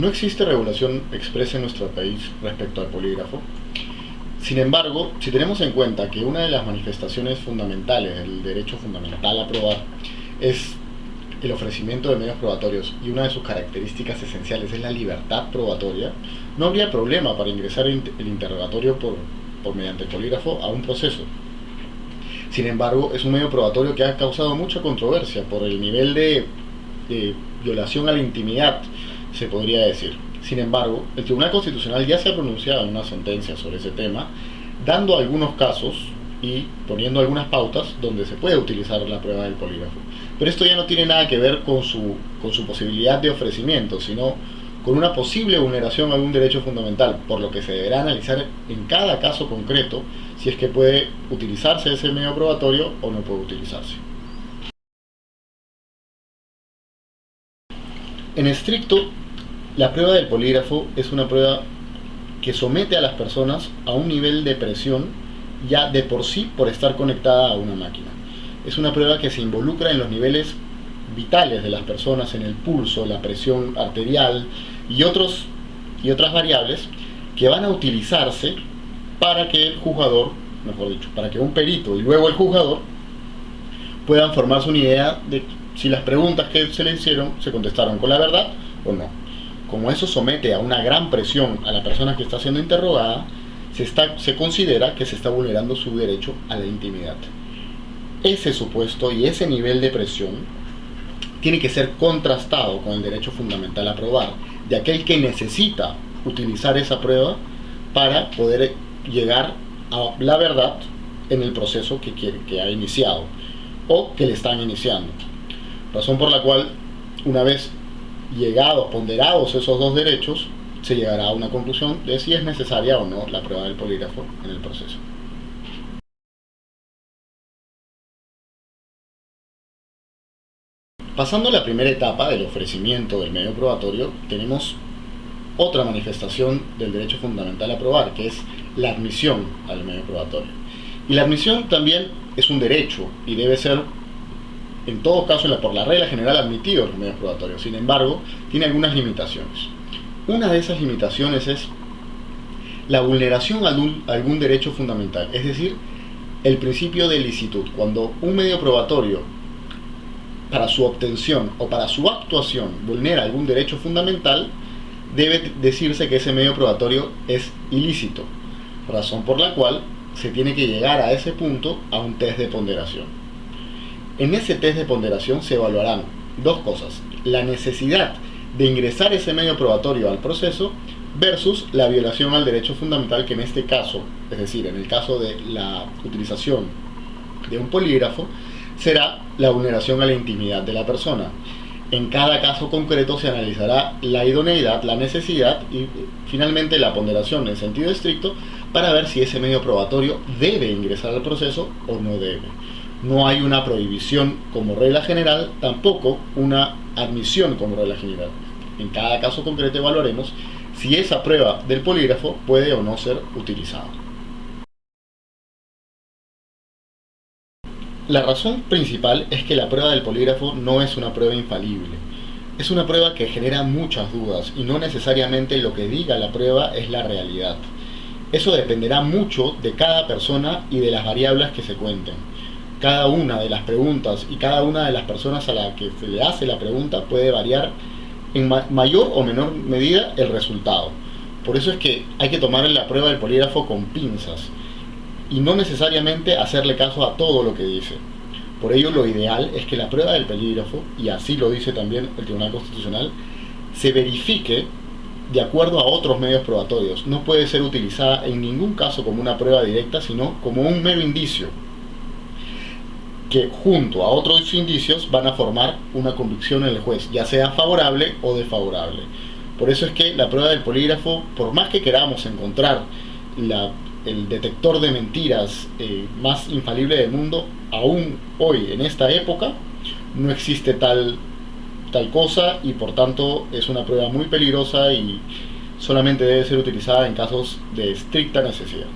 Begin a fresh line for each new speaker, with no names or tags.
No existe regulación expresa en nuestro país respecto al polígrafo. Sin embargo, si tenemos en cuenta que una de las manifestaciones fundamentales del derecho fundamental a probar es el ofrecimiento de medios probatorios y una de sus características esenciales es la libertad probatoria, no habría problema para ingresar el interrogatorio mediante el polígrafo a un proceso. Sin embargo, es un medio probatorio que ha causado mucha controversia por el nivel de violación a la intimidad, se podría decir. Sin embargo, el Tribunal Constitucional ya se ha pronunciado en una sentencia sobre ese tema, dando algunos casos y poniendo algunas pautas donde se puede utilizar la prueba del polígrafo. Pero esto ya no tiene nada que ver con su posibilidad de ofrecimiento, sino con una posible vulneración a algún derecho fundamental, por lo que se deberá analizar en cada caso concreto si es que puede utilizarse ese medio probatorio o no puede utilizarse. En estricto, la prueba del polígrafo es una prueba que somete a las personas a un nivel de presión ya de por sí por estar conectada a una máquina. Es una prueba que se involucra en los niveles vitales de las personas, en el pulso, la presión arterial y otras variables que van a utilizarse para que el juzgador, mejor dicho, para que un perito y luego el juzgador puedan formarse una idea de si las preguntas que se le hicieron se contestaron con la verdad o no. Como eso somete a una gran presión a la persona que está siendo interrogada, se considera que se está vulnerando su derecho a la intimidad. Ese supuesto y ese nivel de presión tiene que ser contrastado con el derecho fundamental a probar de aquel que necesita utilizar esa prueba para poder llegar a la verdad en el proceso que ha iniciado o que le están iniciando. Razón por la cual, una vez ponderados esos dos derechos, se llegará a una conclusión de si es necesaria o no la prueba del polígrafo en el proceso. Pasando a la primera etapa del ofrecimiento del medio probatorio, tenemos otra manifestación del derecho fundamental a probar, que es la admisión al medio probatorio. Y la admisión también es un derecho y debe ser, en todo caso, por la regla general, admitido en los medios probatorios. Sin embargo, tiene algunas limitaciones. Una de esas limitaciones es la vulneración a algún derecho fundamental, es decir, el principio de licitud. Cuando un medio probatorio, para su obtención o para su actuación, vulnera algún derecho fundamental, debe decirse que ese medio probatorio es ilícito, razón por la cual se tiene que llegar a ese punto a un test de ponderación. En ese test de ponderación se evaluarán dos cosas: la necesidad de ingresar ese medio probatorio al proceso versus la violación al derecho fundamental, que en este caso, es decir, en el caso de la utilización de un polígrafo, será la vulneración a la intimidad de la persona. En cada caso concreto se analizará la idoneidad, la necesidad y finalmente la ponderación en sentido estricto para ver si ese medio probatorio debe ingresar al proceso o no debe. No hay una prohibición como regla general, tampoco una admisión como regla general. En cada caso concreto evaluaremos si esa prueba del polígrafo puede o no ser utilizada. La razón principal es que la prueba del polígrafo no es una prueba infalible. Es una prueba que genera muchas dudas y no necesariamente lo que diga la prueba es la realidad. Eso dependerá mucho de cada persona y de las variables que se cuenten. Cada una de las preguntas y cada una de las personas a la que se le hace la pregunta puede variar en mayor o menor medida el resultado. Por eso es que hay que tomar la prueba del polígrafo con pinzas y no necesariamente hacerle caso a todo lo que dice. Por ello, lo ideal es que la prueba del polígrafo, y así lo dice también el Tribunal Constitucional, se verifique de acuerdo a otros medios probatorios. No puede ser utilizada en ningún caso como una prueba directa, sino como un mero indicio que junto a otros indicios van a formar una convicción en el juez, ya sea favorable o desfavorable. Por eso es que la prueba del polígrafo, por más que queramos encontrar el detector de mentiras más infalible del mundo, aún hoy, en esta época, no existe tal cosa y por tanto es una prueba muy peligrosa y solamente debe ser utilizada en casos de estricta necesidad.